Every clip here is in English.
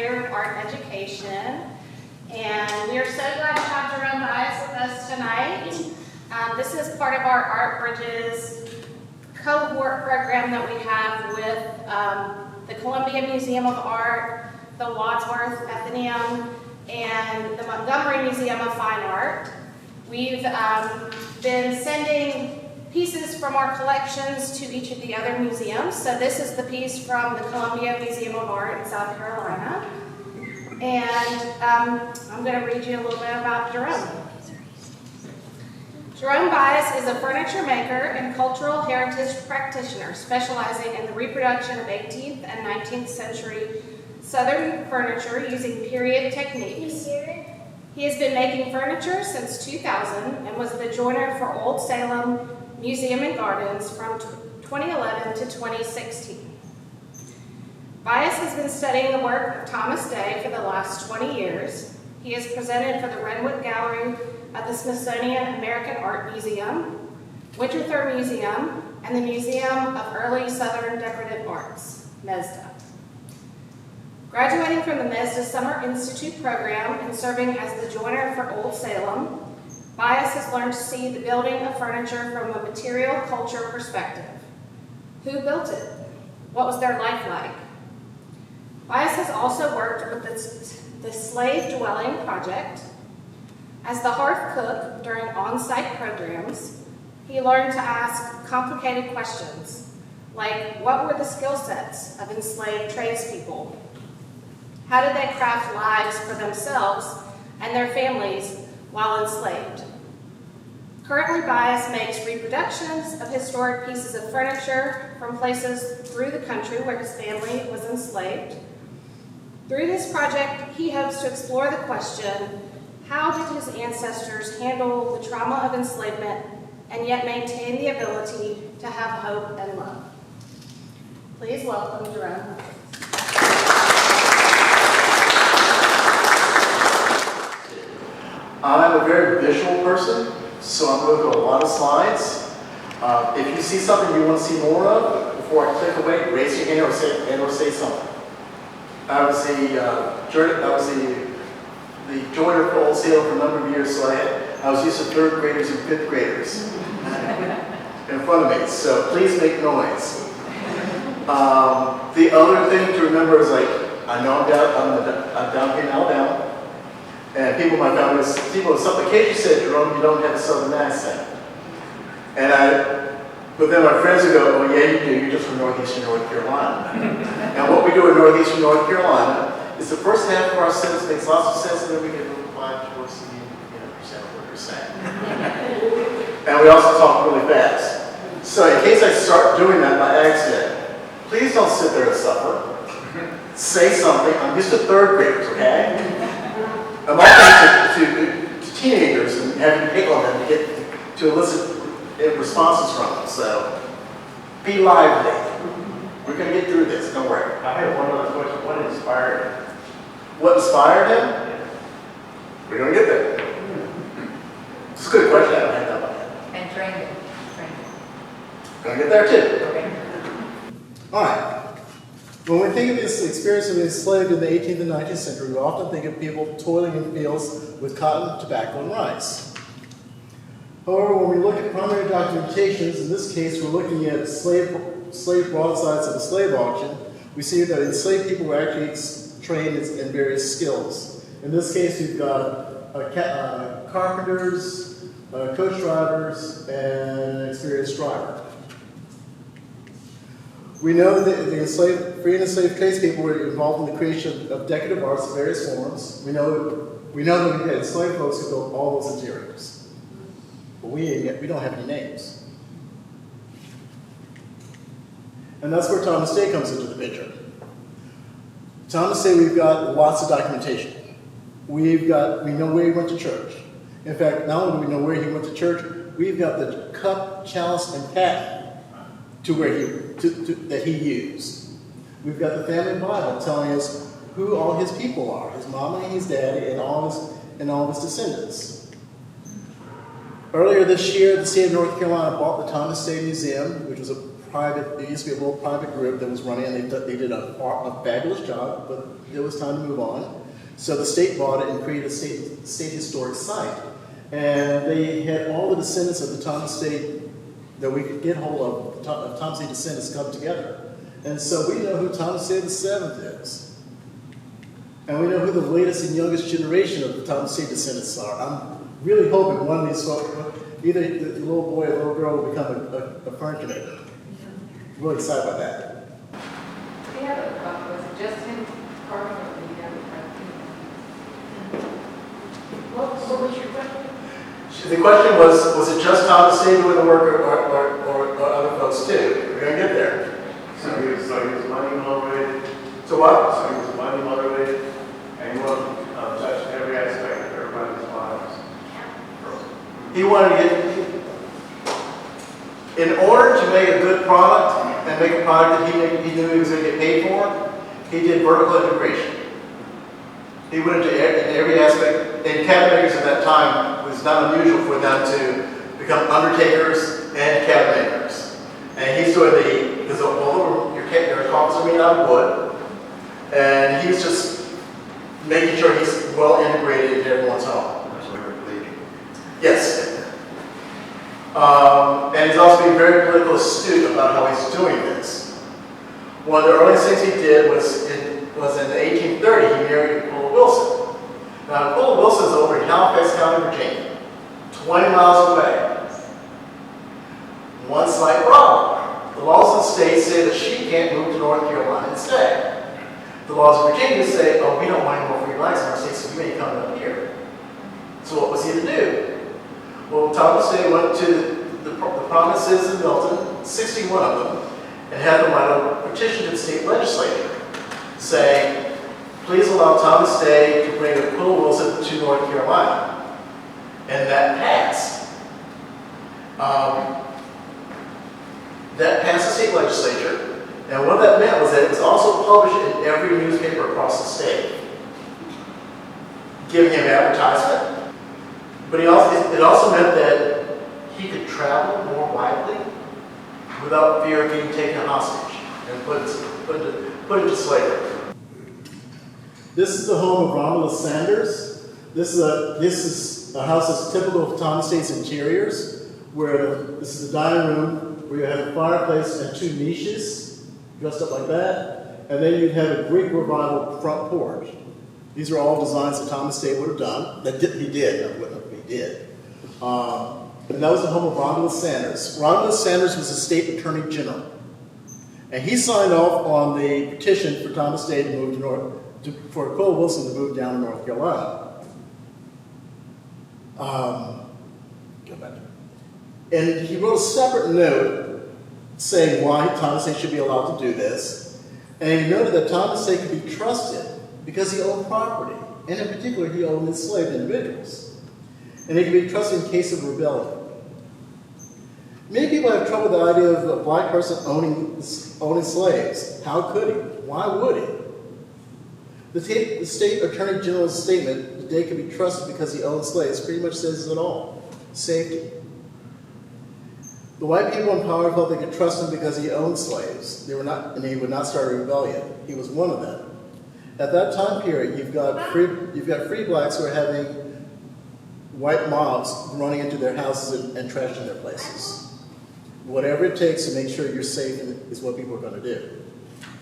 Director of Art Education. And we are so glad to have Jerome Bias with us tonight. This is part of our Art Bridges cohort program that we have with the Columbia Museum of Art, the Wadsworth Atheneum, and the Montgomery Museum of Fine Art. We've been sending pieces from our collections to each of the other museums. So this is the piece from the Columbia Museum of Art in South Carolina. And I'm going to read you a little bit about Jerome. Jerome Bias is a furniture maker and cultural heritage practitioner specializing in the reproduction of 18th and 19th century Southern furniture using period techniques. He has been making furniture since 2000 and was the joiner for Old Salem Museum and Gardens from 2011 to 2016. Bias has been studying the work of Thomas Day for the last 20 years. He has presented for the Renwick Gallery at the Smithsonian American Art Museum, Winterthur Museum, and the Museum of Early Southern Decorative Arts, MESDA. Graduating from the MESDA Summer Institute program and serving as the joiner for Old Salem, Bias has learned to see the building of furniture from a material culture perspective. Who built it? What was their life like? Bias has also worked with the Slave Dwelling Project. As the hearth cook during on-site programs, he learned to ask complicated questions, like what were the skill sets of enslaved tradespeople? How did they craft lives for themselves and their families while enslaved? Currently, Bias makes reproductions of historic pieces of furniture from places through the country where his family was enslaved. Through this project, he hopes to explore the question, how did his ancestors handle the trauma of enslavement and yet maintain the ability to have hope and love? Please welcome Jerome. I'm a very visual person, so I'm going to go a lot of slides. If you see something you want to see more of, before I click away, raise your hand or say something. I was the joiner for Old Salem for a number of years, so I was used to third graders and fifth graders in front of me, so please make noise. The other thing to remember is, I know I'm down here in Alabama, and people in my family, people with supplication said, Jerome, you don't have a southern accent. But then my friends would go, oh yeah, you do, you're just from northeastern North Carolina. And what we do in northeastern North Carolina is the first half of our sentence makes lots of sense, and then we get a little quiet towards the percent of what you're saying. And we also talk really fast. So in case I start doing that by accident, please don't sit there and suffer. Say something. I'm used to third graders, okay? I'm also used to teenagers and having to pick on them to elicit responses from them. So be lively. We're going to get through this. Don't worry. I have one other question. What inspired him? What inspired him? Yeah. We're going to get there. It's a good question. I haven't had that one yet. And trained him. Going to get there too. Okay. All right. When we think of this experience of being enslaved in the 18th and 19th century, we often think of people toiling in fields with cotton, tobacco, and rice. However, when we look at primary documentations, in this case we're looking at slave broadsides of a slave auction, we see that enslaved people were actually trained in various skills. In this case, we've got carpenters, coach drivers, and an experienced driver. We know that the free and enslaved tradespeople were involved in the creation of decorative arts of various forms. We know that we had enslaved folks who built all those interiors. But we don't have any names. And that's where Thomas Day comes into the picture. Thomas Day, we've got lots of documentation. We know where he went to church. In fact, not only do we know where he went to church, we've got the cup, chalice, and paten that he used. We've got the family Bible telling us who all his people are, his mama and his daddy, and all of his descendants. Earlier this year, the state of North Carolina bought the Thomas Day Museum, which was a private, it used to be a little private group that was running, and they did a fabulous job, but it was time to move on. So the state bought it and created a state historic site. And they had all the descendants of the Thomas State that we could get hold of Thomas State descendants come together. And so we know who Thomas State VII is. And we know who the latest and youngest generation of the Thomas State descendants are. I'm really hoping one of these folks, either the little boy or little girl, will become a furniture maker. I'm really excited about that. They have was it just him carving or did he have what was your question? The question was it just Thomas State doing the work or other folks too? We're going to get there. So he was money motivated. So what? So he was money motivated, and he wanted to touch every aspect of everybody's lives. He wanted to get, in order to make a good product and make a product that he knew he was going to get paid for, he did vertical integration. He went into every aspect, and cabinet makers at that time, it was not unusual for them to become undertakers and cabinet makers. And he's doing because all of your coffins are made out of wood, and he's just making sure he's well integrated into everyone's home. Yes. And he's also being very political astute about how he's doing this. One of the earliest things he did was in 1830, he married Cole Wilson. Now, Cole Wilson's over in Halifax County, Virginia, 20 miles away. One slight problem. The laws of the state say that she can't move to North Carolina and stay. The laws of Virginia say, oh, we don't want any more free blacks in our state, so you may come up here. So what was he to do? Well, Thomas State went to the prominent citizens of Milton, 61 of them, and had them write a petition to the state legislature saying, please allow Thomas Day to bring Aquila Wilson to North Carolina. And that passed. That passed the state legislature, and what that meant was that it was also published in every newspaper across the state, giving him advertisement. But it also meant that he could travel more widely without fear of being taken hostage and put into slavery. This is the home of Romulus Sanders. This is a house that's typical of Thomas State's interiors, where this is the dining room, where you have a fireplace and two niches dressed up like that, and then you'd have a Greek Revival front porch. These are all designs that Thomas State would have done. He did. And that was the home of Romulus Sanders. Romulus Sanders was the state attorney general. And he signed off on the petition for Thomas State to move for Cole Wilson to move down to North Carolina. Go back. And he wrote a separate note saying why Thomas State should be allowed to do this. And he noted that Thomas State could be trusted because he owned property. And in particular, he owned enslaved individuals. And he could be trusted in case of rebellion. Many people have trouble with the idea of a black person owning slaves. How could he? Why would he? The state attorney general's statement that they could be trusted because he owned slaves pretty much says it all. Safety. The white people in power felt they could trust him because he owned slaves. And he would not start a rebellion. He was one of them. At that time period, you've got free blacks who are having white mobs running into their houses and trashing their places. Whatever it takes to make sure you're safe is what people are going to do.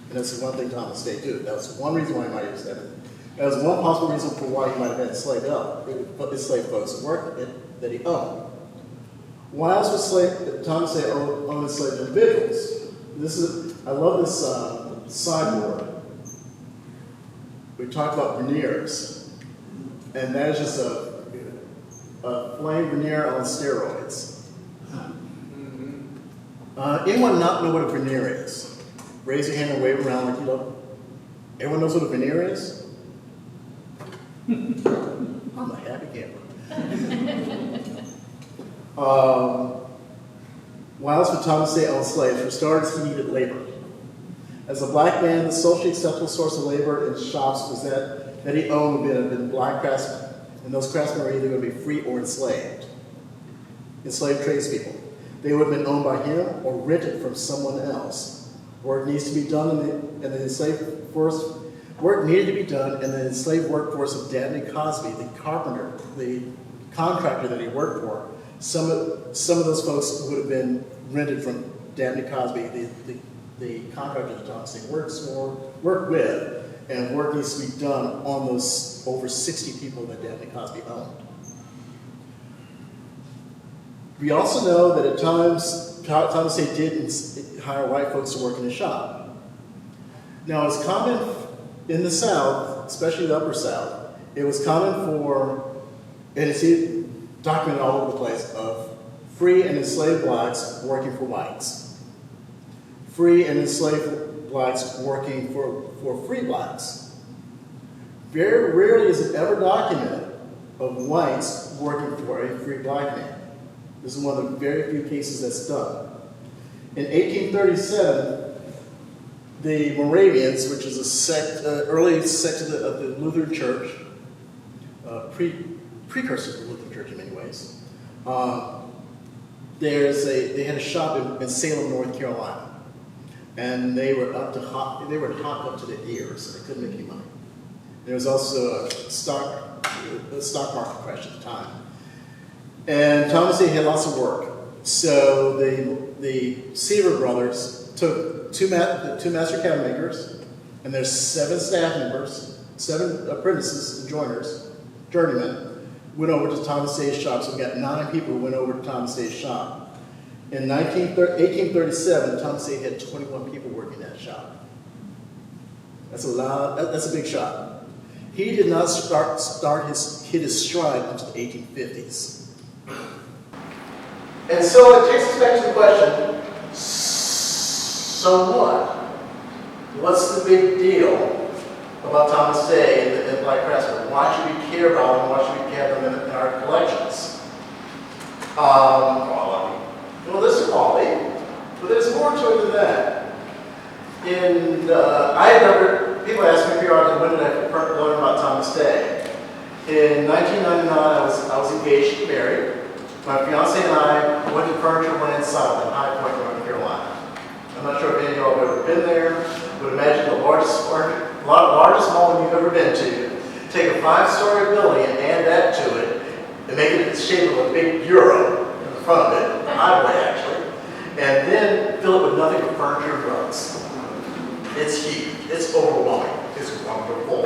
And that's the one thing Thomas State did. That was one reason why he might have said it. That was one possible reason for why he might have had enslaved folks that he owned. Why else was Thomas State owned enslaved individuals? I love this sideboard. We talked about veneers. And that is just a flame veneer on steroids. Anyone not know what a veneer is? Raise your hand and wave around like you know. Everyone knows what a veneer is? I'm a happy camper. Why else would Thomas State own slaves? For starters, he needed labor. As a black man, the socially acceptable source of labor in shops was that he owned would have been black craftsmen. And those craftsmen were either going to be free or enslaved. Enslaved tradespeople. they would have been owned by him or rented from someone else. Work needs to be done in the enslaved force. Work needed to be done in the enslaved workforce of Dabney Cosby, the carpenter, the contractor that he worked for. Some of those folks would have been rented from Dabney Cosby, the contractor that Thomas Day worked with, and work needs to be done on those over 60 people that Dabney Cosby owned. We also know that at times, Thomas Day did hire white folks to work in his shop. Now, it's common in the South, especially the Upper South, it was common for, and it's documented all over the place, of free and enslaved blacks working for whites. Free and enslaved blacks working for free blacks. Very rarely is it ever documented of whites working for a free black man. This is one of the very few cases that's done. In 1837, the Moravians, which is a sect, early sect of the Lutheran Church, precursor to the Lutheran Church in many ways, they had a shop in Salem, North Carolina. And they were hopped up to the ears, so they couldn't make any money. There was also a stock market crash at the time. And Thomas Day had lots of work. So the Seaver brothers took two master cabinet makers, and there's 7 staff members, 7 apprentices and journeymen, went over to Thomas Day's shop. So we got 9 people who went over to Thomas Day's shop. In 1837, Thomas Day had 21 people working that shop. That's a big shop. He did not hit his stride until the 1850s. And so it takes us back to the question, so what? What's the big deal about Thomas Day and black craftsmen? Why should we care about them? Why should we have them in our collections? Well, there's quality, but there's more to it than that. People ask me periodically, when did I learn about Thomas Day? In 1999, I was engaged and married. My fiance and I went to Furniture Land in Salem, High Point, North Carolina. I'm not sure if any of y'all have ever been there, but imagine the largest mall you've ever been to. Take a 5-story building and add that to it, and make it in the shape of a big euro in the front of it, the highway actually, and then fill it with nothing but furniture and rugs. It's huge. It's overwhelming. It's wonderful.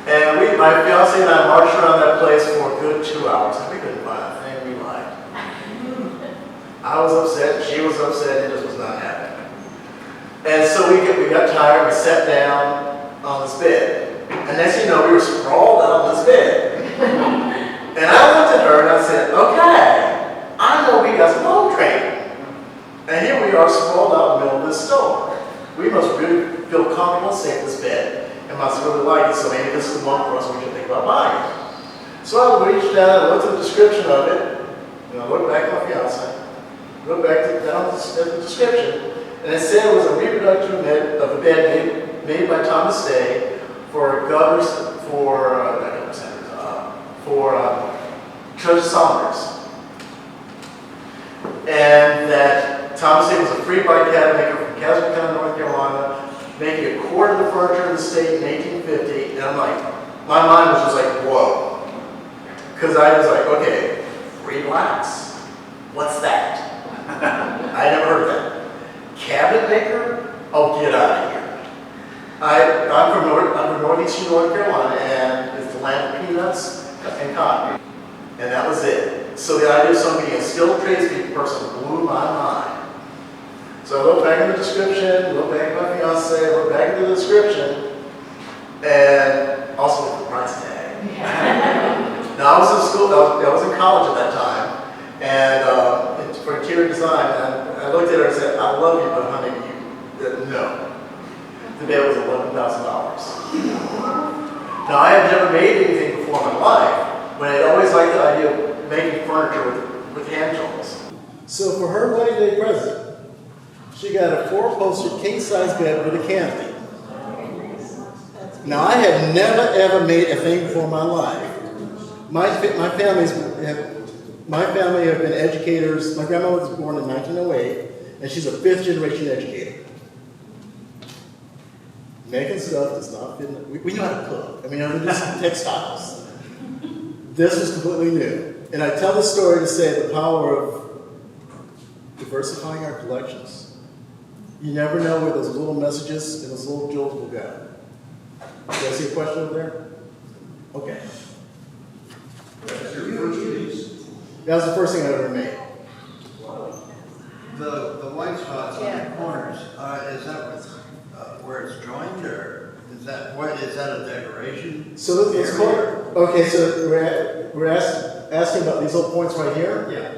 And my fiance and I marched around that place for a good 2 hours, and we couldn't find a thing we liked. I was upset, she was upset, it just was not happening. And so we got tired, we sat down on this bed. And next thing you know, we were sprawled out on this bed. And I looked at her and I said, okay, I know we got some home training. And here we are sprawled out in the middle of this store. We must really feel comfortable and safe in this bed. And must really like it, so maybe this is the one for us we should think about buying it. So I reached down and looked at the description of it, and I looked back at my fiance, looked back down at the description, and it said it was a reproduction of a bed made by Thomas Day for Judge Saunders. And that Thomas Day was a free white cabinet maker from Castle County, North Carolina, making a quarter of the furniture in the state in 1850, and I'm like, my mind was just like, whoa. Because I was like, okay, free blacks? What's that? I never heard of that. Cabinet maker? Oh, get out of here. I'm from northeastern North Carolina, and it's the land of peanuts and cotton. And that was it. So the idea of somebody being a skilled tradespeople person blew my mind. So I looked back in the description, looked back at my fiance, looked back at the description, and also looked at the price tag. Now I was in school, I was in college at that time, and for interior design, and I looked at her and said, I love you, but honey, no. The bed was $11,000. Now I had never made anything before in my life, but I'd always liked the idea of making furniture with hand tools. So for her wedding day present, she got a 4-poster king-size bed with a canopy. Now, I had never, ever made a thing before in my life. My families my family have been educators. My grandma was born in 1908, and she's a 5th generation educator. Making stuff does not fit in. We know how to cook. I mean, we do textiles. This was completely new. And I tell this story to say the power of diversifying our collections. You never know where those little messages and those little jewels will go. Do I see a question over there? Okay. That's your first piece. That was the first thing I ever made. The white spots on the corners, is that where it's joined, or is that a decoration? So this corner, okay, so we're asking about these little points right here. Yeah.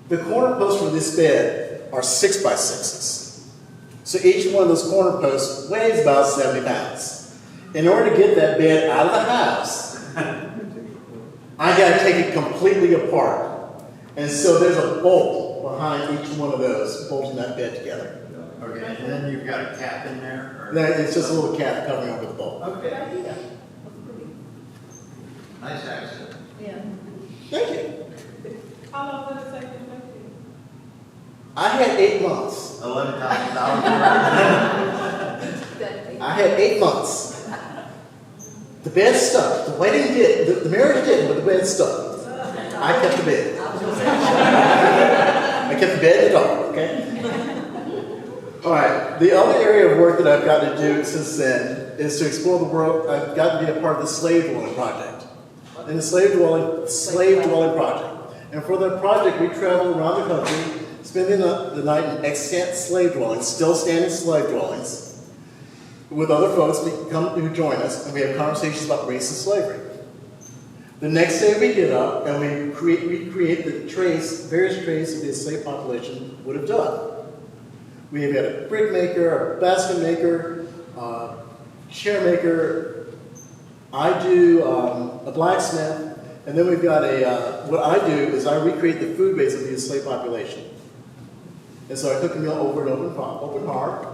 The corner posts for this bed are 6x6s. So each one of those corner posts weighs about 70 pounds. In order to get that bed out of the house, I got to take it completely apart. And so there's a bolt behind each one of those, bolting that bed together. Okay, and then you've got a cap in there? Or? Then it's just a little cap covering over the bolt. Okay. Nice accent. Yeah. Thank you. How long did it take to make it? I had 8 months. $11,000. I had 8 months. The bed stuck. The wedding did. The marriage didn't, but the bed stuck. I kept the bed. I kept the bed in the dark, okay? All right. The other area of work that I've got to do since then is to explore the world. I've got to be a part of the slave dwelling project. And the slave dwelling project. And for that project, we travel around the country, spending the night in extant slave dwellings, still standing slave dwellings, with other folks who join us, and we have conversations about race and slavery. The next day we get up and we create the various trays that the enslaved population would have done. We have got a brick maker, a basket maker, chair maker. I do a blacksmith, and then we've got what I do is I recreate the food base of the enslaved population. And so I cook a meal over an open hearth,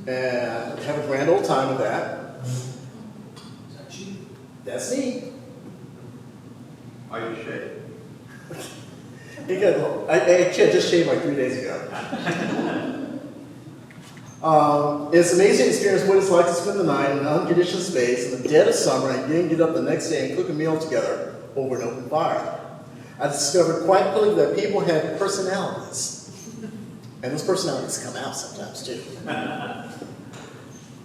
and have a grand old time with that. That's me. Are you shaved? I just shaved like 3 days ago. It's an amazing experience what it's like to spend the night in an unconditioned space in the dead of summer and then get up the next day and cook a meal together over an open fire. I discovered quite quickly that people have personalities. And those personalities come out sometimes too.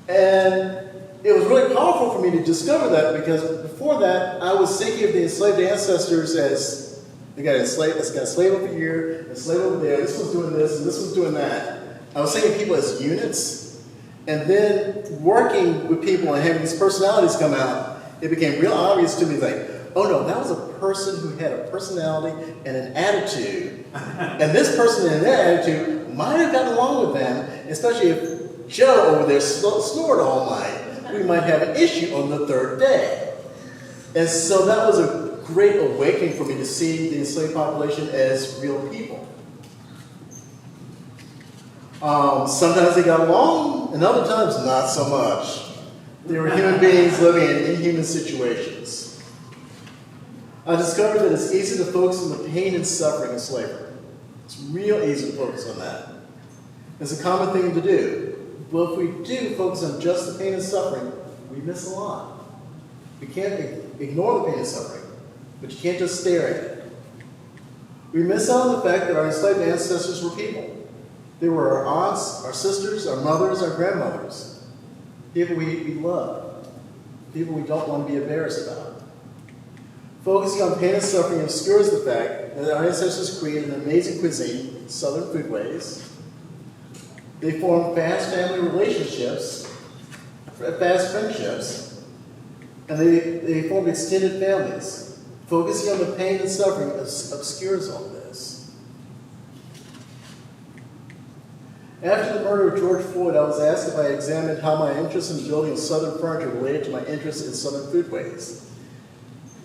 And it was really powerful for me to discover that, because before that, I was thinking of the enslaved ancestors as they got a slave over here, a slave over there, this one's doing this, and this one's doing that. I was thinking of people as units, and then working with people and having these personalities come out, it became real obvious to me, like, oh no, that was a person who had a personality and an attitude, and this person and their attitude might have gotten along with them, especially if Joe over there snored all night. We might have an issue on the third day. And so that was a great awakening for me to see the enslaved population as real people. Sometimes they got along, and other times not so much. They were human beings living in inhuman situations. I discovered that it's easy to focus on the pain and suffering of slavery. It's real easy to focus on that. It's a common thing to do. But if we do focus on just the pain and suffering, we miss a lot. We can't ignore the pain and suffering, but you can't just stare at it. We miss out on the fact that our enslaved ancestors were people. They were our aunts, our sisters, our mothers, our grandmothers. People we love. People we don't want to be embarrassed about. Focusing on pain and suffering obscures the fact that our ancestors created an amazing cuisine, Southern foodways. They formed fast family relationships, fast friendships, and they formed extended families. Focusing on the pain and suffering obscures all this. After the murder of George Floyd, I was asked if I examined how my interest in building Southern furniture related to my interest in Southern foodways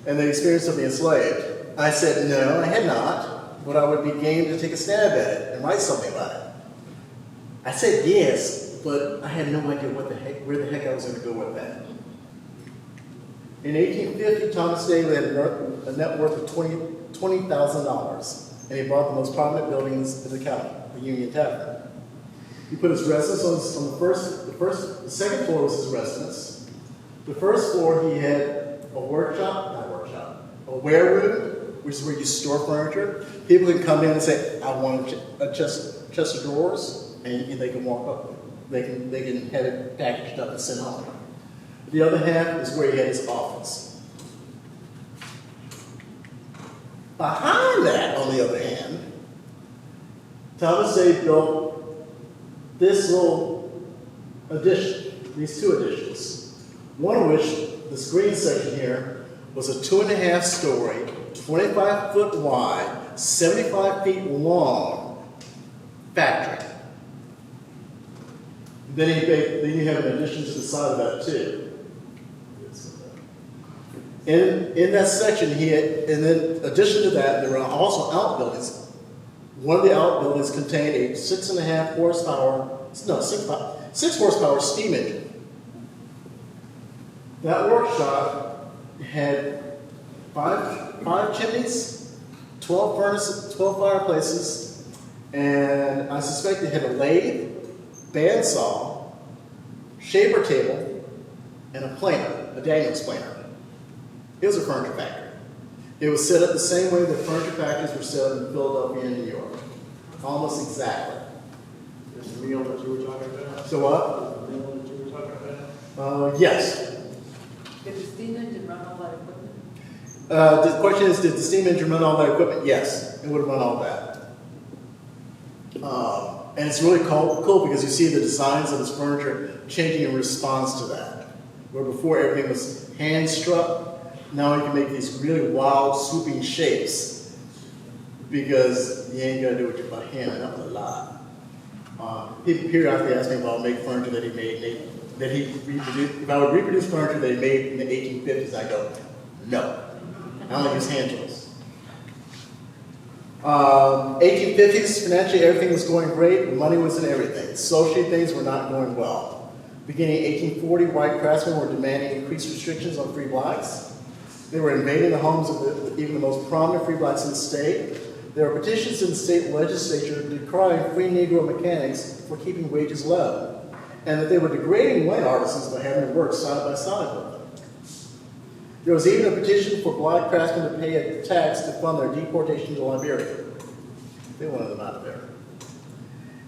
and the experience of the enslaved. I said no, I had not, but I would be game to take a stab at it and write something about it. I said yes, but I had no idea where the heck I was going to go with that. In 1850, Thomas Daly had a net worth of $20,000, and he bought the most prominent buildings in the county, the Union Tavern. He put his residence on the second floor was his residence. The first floor he had a ware room, which is where you store furniture. People can come in and say, I want a chest of drawers, and they can walk up. They can have it packaged up and sent home. The other half is where he had his office. Behind that, on the other hand, Thomas Day built this little addition, these two additions. One of which, the screen section here, was a 2.5-story, 25-foot wide, 75 feet long factory. Then you have an addition to the side of that too. In that section, and then in addition to that, there were also outbuildings. One of the outbuildings contained a 6 horsepower steam engine. That workshop had five chimneys, 12 furnaces, 12 fireplaces, and I suspect it had a lathe, bandsaw, shaper table, and a planer, a Daniels planer. It was a furniture factory. It was set up the same way that furniture factories were set up in Philadelphia and New York. Almost exactly. Is the meal that you were talking about? So what? The meal that you were talking about? Yes. Did the steam engine run all that equipment? The question is, did the steam engine run all that equipment? Yes, it would have run all that. And it's really cool because you see the designs of this furniture changing in response to that. Where before everything was hand struck, now you can make these really wild, swooping shapes because you ain't gonna do it by hand, and that was a lot. People periodically ask me if I'll make furniture that he made, that he reproduced. If I would reproduce furniture that he made in the 1850s, I go, no. I only use hand tools. 1850s, financially everything was going great, money was in everything. Socially things were not going well. Beginning in 1840, white craftsmen were demanding increased restrictions on free blacks. They were invading the homes of even the most prominent free blacks in the state. There were petitions in the state legislature decrying free Negro mechanics for keeping wages low, and that they were degrading white artisans by having to work side by side with them. There was even a petition for black craftsmen to pay a tax to fund their deportation to Liberia. They wanted them out of there.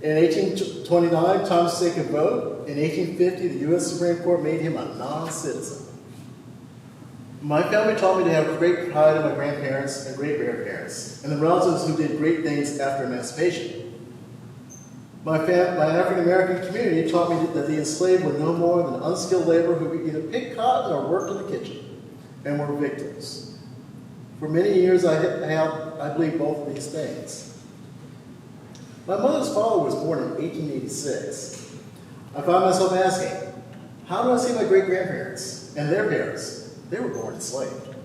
In 1829, Thomas Day could vote. In 1850, the U.S. Supreme Court made him a non-citizen. My family taught me to have great pride in my grandparents and great-grandparents, and the relatives who did great things after emancipation. My African-American community taught me that the enslaved were no more than unskilled labor who either picked cotton or worked in the kitchen, and were victims. For many years, I believed both of these things. My mother's father was born in 1886. I found myself asking, how do I see my great-grandparents and their parents? They were born enslaved.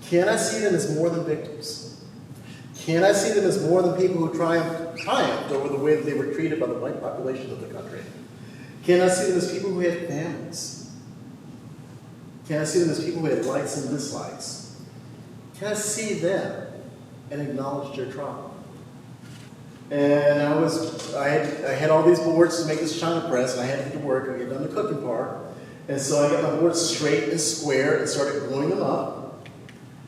Can I see them as more than victims? Can I see them as more than people who triumphed over the way that they were treated by the white population of the country? Can I see them as people who had families? Can I see them as people who had likes and dislikes? Can I see them and acknowledge their trauma? And I had all these boards to make this china press, and I had to get to work and get done the cooking part. And so I got my boards straight and square and started gluing them up.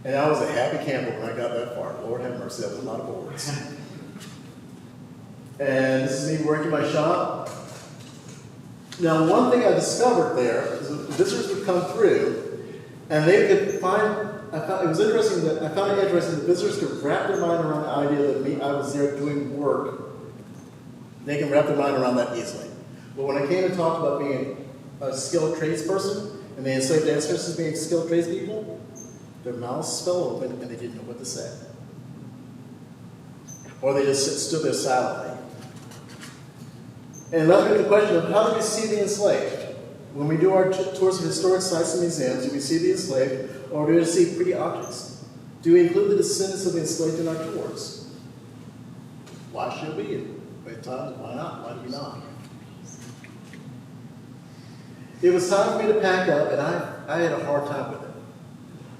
And I was a happy camper when I got that far. Lord have mercy, that was a lot of boards. And this is me working my shop. Now, one thing I discovered there is that visitors would come through, and they could find. I found it interesting that visitors could wrap their mind around the idea that I was there doing work. They can wrap their mind around that easily. But when I came and talked about being a skilled tradesperson, and the enslaved ancestors being skilled tradespeople, their mouths fell open and they didn't know what to say. Or they just stood there silently. And left me with the question of how do we see the enslaved? When we do our tours of historic sites and museums, do we see the enslaved, or do we just see pretty objects? Do we include the descendants of the enslaved in our tours? Why should we? At times, why not? Why do we not? It was time for me to pack up, and I I had a hard time with it.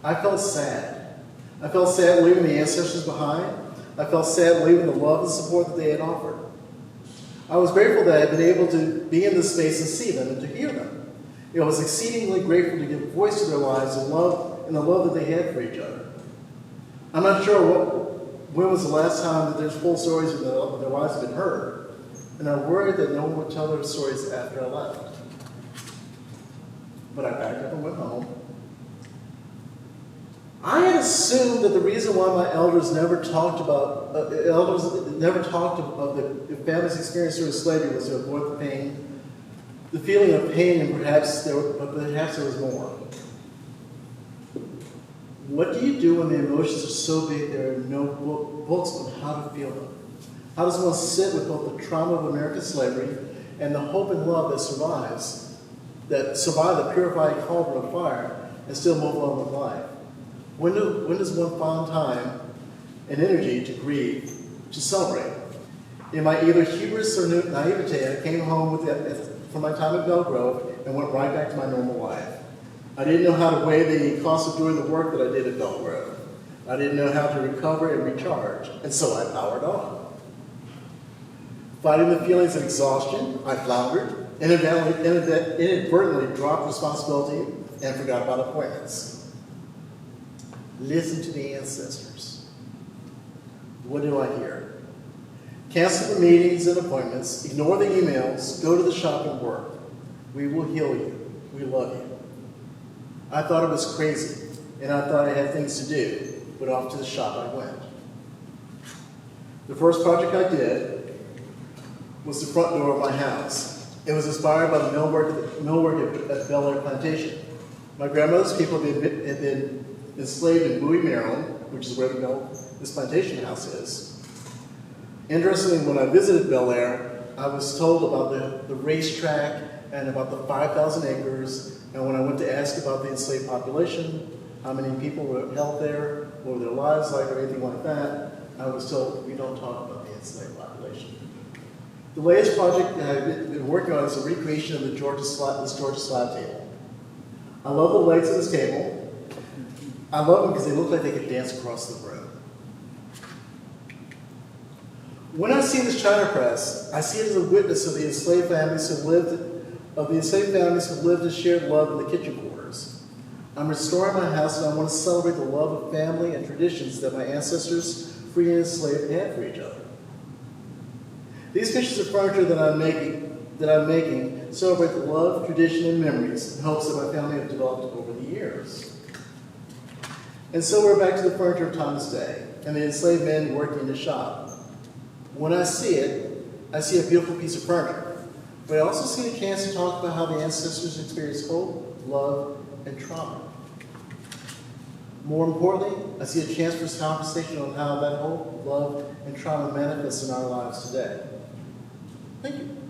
I felt sad. I felt sad leaving the ancestors behind. I felt sad leaving the love and support that they had offered. I was grateful that I had been able to be in this space and see them and to hear them. I was exceedingly grateful to give voice to their lives and the love that they had for each other. I'm not sure when was the last time that there's full stories of their lives have been heard, and I worried that no one would tell their stories after I left. But I backed up and went home. I had assumed that the reason why my elders never talked about the family's experience during slavery was to avoid the pain, the feeling of pain, and perhaps there was more. What do you do when the emotions are so big there are no books on how to feel them? How does one sit with both the trauma of American slavery and the hope and love that survive the purified cauldron of fire and still move on with life? When does one find time and energy to grieve, to celebrate? In my either hubris or naivete, I came home from my time at Belle Grove and went right back to my normal life. I didn't know how to weigh the cost of doing the work that I did at Belle Grove. I didn't know how to recover and recharge, and so I powered on. Fighting the feelings of exhaustion, I floundered, inadvertently dropped responsibility, and forgot about appointments. Listen to the ancestors. What do I hear? Cancel the meetings and appointments, ignore the emails, go to the shop and work. We will heal you. We love you. I thought it was crazy, and I thought I had things to do, but off to the shop I went. The first project I did was the front door of my house. It was inspired by the millwork at Belle Grove Plantation. My grandmother's people had been enslaved in Bowie, Maryland, which is where this plantation house is. Interestingly, when I visited Bel Air, I was told about the racetrack and about the 5,000 acres. And when I went to ask about the enslaved population, how many people were held there, what were their lives like, or anything like that, I was told we don't talk about the enslaved population. The latest project that I've been working on is a recreation of this Georgia slab table. I love the legs of this table. I love them because they look like they could dance across the room. When I see this china press, I see it as a witness of the enslaved families who lived and shared love in the kitchen quarters. I'm restoring my house, and I want to celebrate the love of family and traditions that my ancestors, free and enslaved, had for each other. These pieces of furniture that I'm making celebrate the love, tradition, and memories and hopes that my family have developed over the years. And so we're back to the furniture of Thomas Day and the enslaved men working in the shop. When I see it, I see a beautiful piece of furniture. But I also see a chance to talk about how the ancestors experienced hope, love, and trauma. More importantly, I see a chance for conversation on how that hope, love, and trauma manifests in our lives today. Thank you.